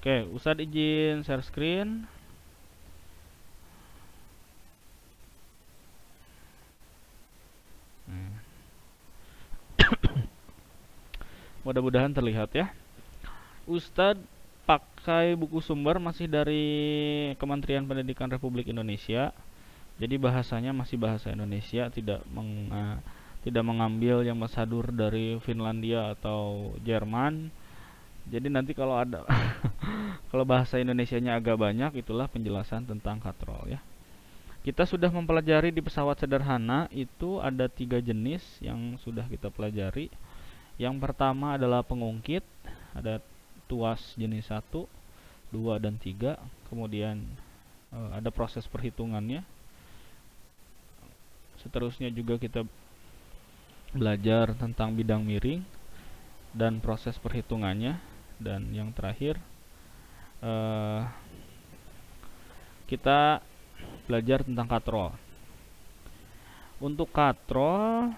Oke, Ustadz izin share screen. Mudah-mudahan terlihat ya. Ustadz pakai buku sumber masih dari Kementerian Pendidikan Republik Indonesia. Jadi bahasanya masih bahasa Indonesia, tidak mengambil yang masadur dari Finlandia atau Jerman. Jadi nanti kalau ada kalau bahasa Indonesianya agak banyak, itulah penjelasan tentang katrol ya. Kita sudah mempelajari di pesawat sederhana itu ada 3 jenis yang sudah kita pelajari. Yang pertama adalah pengungkit, ada tuas jenis 1, 2 dan 3. Kemudian ada proses perhitungannya. Seterusnya juga kita belajar tentang bidang miring dan proses perhitungannya. Dan yang terakhir kita belajar tentang katrol. Untuk katrol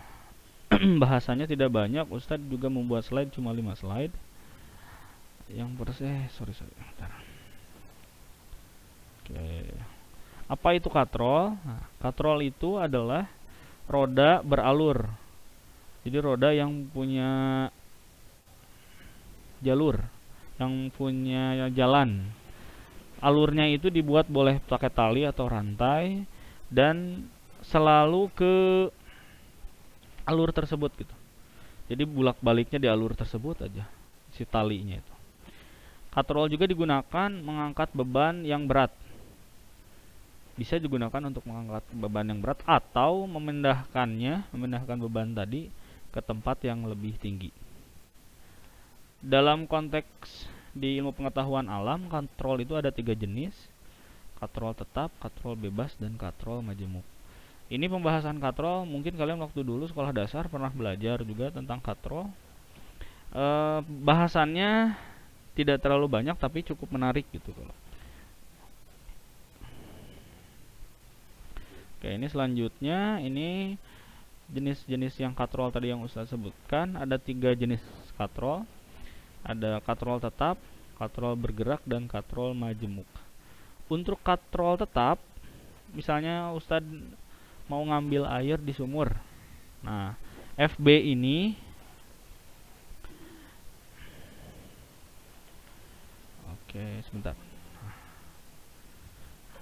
bahasanya tidak banyak. Ustadz juga membuat slide cuma 5 slide. Yang sorry bentar. Oke. Apa itu katrol? Nah, katrol itu adalah roda beralur. Jadi roda yang punya jalur, yang punya jalan. Alurnya itu dibuat boleh pakai tali atau rantai dan selalu ke alur tersebut gitu. Jadi bolak-baliknya di alur tersebut aja si talinya itu. Katrol juga digunakan mengangkat beban yang berat. Bisa digunakan untuk mengangkat beban yang berat atau memindahkan beban tadi ke tempat yang lebih tinggi. Dalam konteks di ilmu pengetahuan alam, katrol itu ada 3 jenis. Katrol tetap, katrol bebas, dan katrol majemuk. Ini pembahasan katrol, mungkin kalian waktu dulu sekolah dasar pernah belajar juga tentang katrol. Bahasannya tidak terlalu banyak tapi cukup menarik gitu. Oke, ini selanjutnya, ini jenis-jenis yang katrol tadi yang Ustaz sebutkan. Ada 3 jenis katrol. Ada katrol tetap, katrol bergerak, dan katrol majemuk. Untuk katrol tetap, misalnya Ustadz mau ngambil air di sumur. Nah, FB ini sebentar.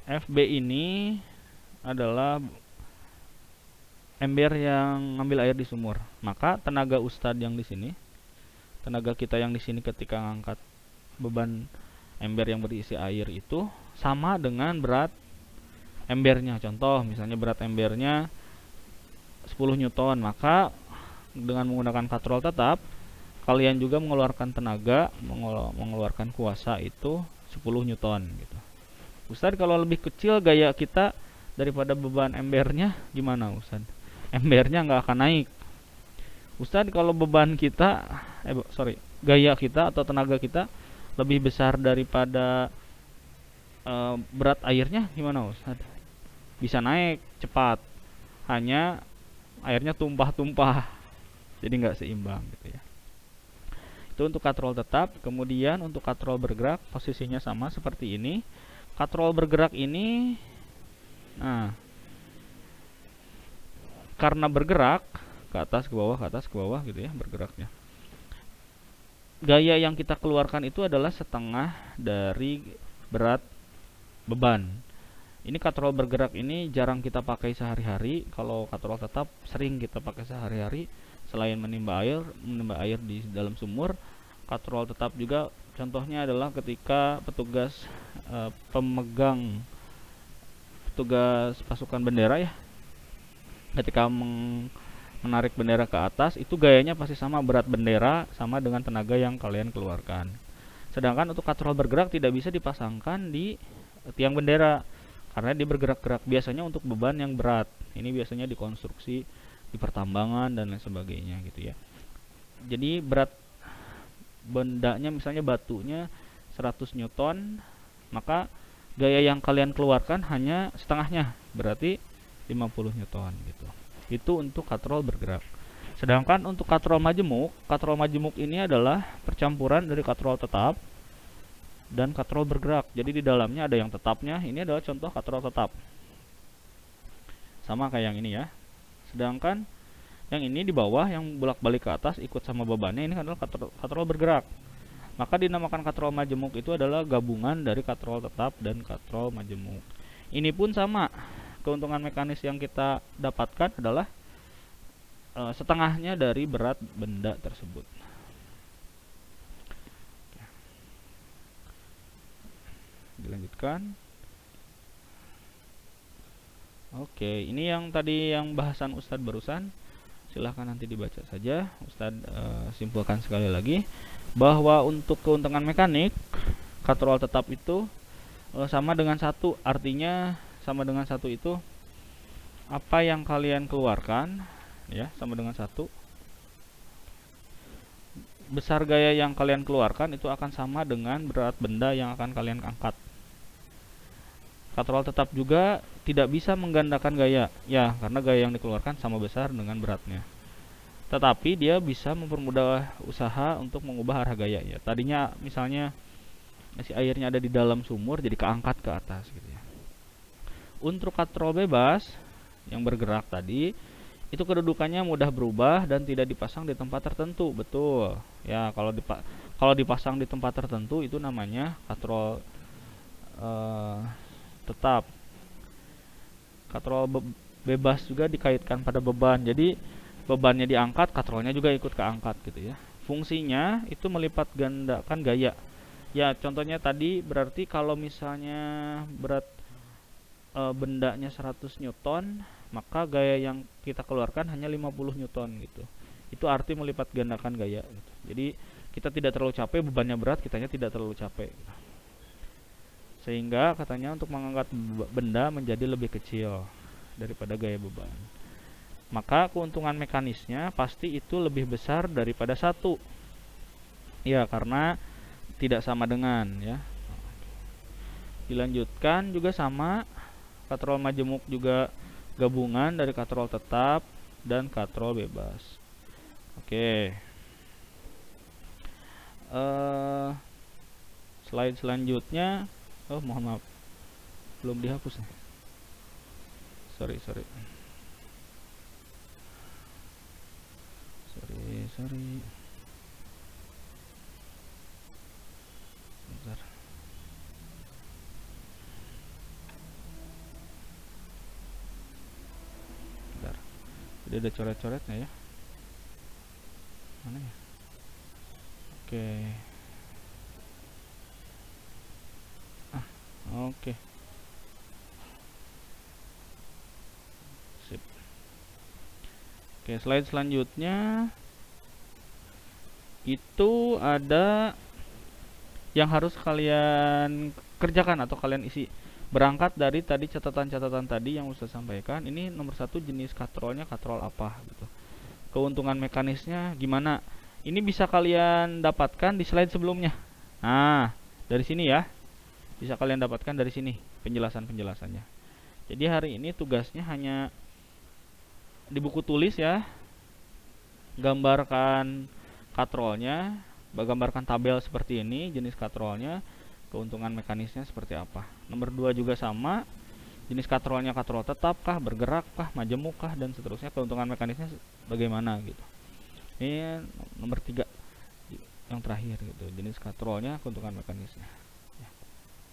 FB ini adalah ember yang ngambil air di sumur. Maka tenaga Ustadz yang di sini, tenaga kita yang di sini ketika ngangkat beban ember yang berisi air itu sama dengan berat embernya. Contoh, misalnya berat embernya 10 Newton, maka dengan menggunakan katrol tetap kalian juga mengeluarkan tenaga, mengeluarkan kuasa itu 10 Newton gitu. Ustadz, kalau lebih kecil gaya kita daripada beban embernya gimana Ustadz? Embernya nggak akan naik. Ustadz, kalau beban kita gaya kita atau tenaga kita lebih besar daripada berat airnya gimana Ustadz? Bisa naik cepat, hanya airnya tumpah-tumpah, jadi nggak seimbang gitu ya. Itu untuk katrol tetap. Kemudian untuk katrol bergerak posisinya sama seperti ini. Katrol bergerak ini, nah, karena bergerak ke atas ke bawah gitu ya bergeraknya. Gaya yang kita keluarkan itu adalah setengah dari berat beban. Ini katrol bergerak ini jarang kita pakai sehari-hari. Kalau katrol tetap sering kita pakai sehari-hari. Selain menimba air di dalam sumur, katrol tetap juga contohnya adalah ketika petugas petugas pasukan bendera ya, ketika menarik bendera ke atas, itu gayanya pasti sama, berat bendera sama dengan tenaga yang kalian keluarkan. Sedangkan untuk katrol bergerak tidak bisa dipasangkan di tiang bendera karena dia bergerak-gerak, biasanya untuk beban yang berat. Ini biasanya dikonstruksi di pertambangan dan lain sebagainya gitu ya. Jadi berat bendanya, misalnya batunya 100 Newton, maka gaya yang kalian keluarkan hanya setengahnya, berarti 50 Newton gitu. Itu untuk katrol bergerak. Sedangkan untuk katrol majemuk ini adalah percampuran dari katrol tetap dan katrol bergerak. Jadi di dalamnya ada yang tetapnya. Ini adalah contoh katrol tetap. Sama kayak yang ini ya. Sedangkan yang ini di bawah yang bolak-balik ke atas ikut sama bebannya, ini adalah katrol bergerak. Maka dinamakan katrol majemuk itu adalah gabungan dari katrol tetap dan katrol majemuk. Ini pun sama. Keuntungan mekanis yang kita dapatkan adalah setengahnya dari berat benda tersebut. Dilanjutkan. Oke, ini yang tadi yang bahasan Ustadz barusan. Silahkan nanti dibaca saja. Ustadz simpulkan sekali lagi bahwa untuk keuntungan mekanik katrol tetap itu sama dengan 1. Artinya sama dengan 1 itu apa yang kalian keluarkan ya, sama dengan 1. Besar gaya yang kalian keluarkan itu akan sama dengan berat benda yang akan kalian angkat. Katrol tetap juga tidak bisa menggandakan gaya, ya, karena gaya yang dikeluarkan sama besar dengan beratnya. Tetapi dia bisa mempermudah usaha untuk mengubah arah gaya, ya. Tadinya misalnya si airnya ada di dalam sumur, jadi keangkat ke atas, gitu ya. Untuk katrol bebas yang bergerak tadi, itu kedudukannya mudah berubah dan tidak dipasang di tempat tertentu, betul. Ya, kalau dipasang di tempat tertentu itu namanya katrol tetap. Katrol bebas juga dikaitkan pada beban. Jadi bebannya diangkat, katrolnya juga ikut keangkat gitu ya. Fungsinya itu melipat gandakan gaya. Ya, contohnya tadi berarti kalau misalnya berat bendanya 100 Newton, maka gaya yang kita keluarkan hanya 50 Newton gitu. Itu arti melipat gandakan gaya gitu. Jadi kita tidak terlalu capek, bebannya berat, kitanya tidak terlalu capek gitu. Sehingga katanya untuk mengangkat benda menjadi lebih kecil daripada gaya beban. Maka keuntungan mekanisnya pasti itu lebih besar daripada 1. Ya, karena tidak sama dengan ya. Dilanjutkan juga sama, katrol majemuk juga gabungan dari katrol tetap dan katrol bebas. Oke. Slide selanjutnya. Oh, mohon maaf, belum dihapus nih. Sorry. Bentar. Jadi ada coret-coretnya ya. Mana ya? Oke. Oke. Sip. Oke, slide selanjutnya itu ada yang harus kalian kerjakan atau kalian isi. Berangkat dari tadi catatan-catatan tadi yang Ustaz sampaikan, ini nomor 1 jenis katrolnya katrol apa gitu. Keuntungan mekanisnya gimana? Ini bisa kalian dapatkan di slide sebelumnya. Nah, dari sini ya. Bisa kalian dapatkan dari sini penjelasan-penjelasannya. Jadi hari ini tugasnya hanya di buku tulis ya, gambarkan katrolnya, gambarkan tabel seperti ini, jenis katrolnya, keuntungan mekanisnya seperti apa. Nomor 2 juga sama, jenis katrolnya katrol tetap kah, bergerak kah, majemuk kah, dan seterusnya, keuntungan mekanisnya bagaimana gitu. Ini nomor 3 yang terakhir gitu, jenis katrolnya, keuntungan mekanisnya.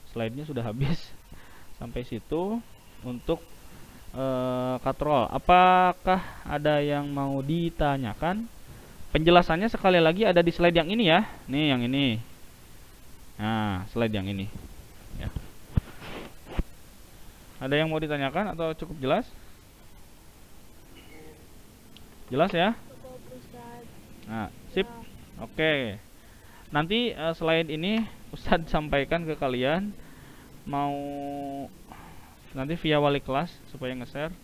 Slide-nya sudah habis. Sampai situ untuk katrol. Apakah ada yang mau ditanyakan? Penjelasannya sekali lagi ada di slide yang ini ya. Nih yang ini. Nah, slide yang ini ya. Ada yang mau ditanyakan atau cukup jelas? Jelas ya? Nah, sip. Oke. Nanti slide ini Ustadz sampaikan ke kalian, mau nanti via wali kelas supaya nge-share.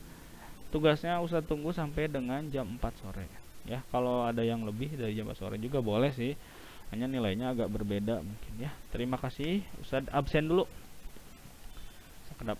Tugasnya Ustadz tunggu sampai dengan jam 4 sore ya. Kalau ada yang lebih dari jam 4 sore juga boleh sih, hanya nilainya agak berbeda mungkin ya. Terima kasih. Ustadz absen dulu sekedap.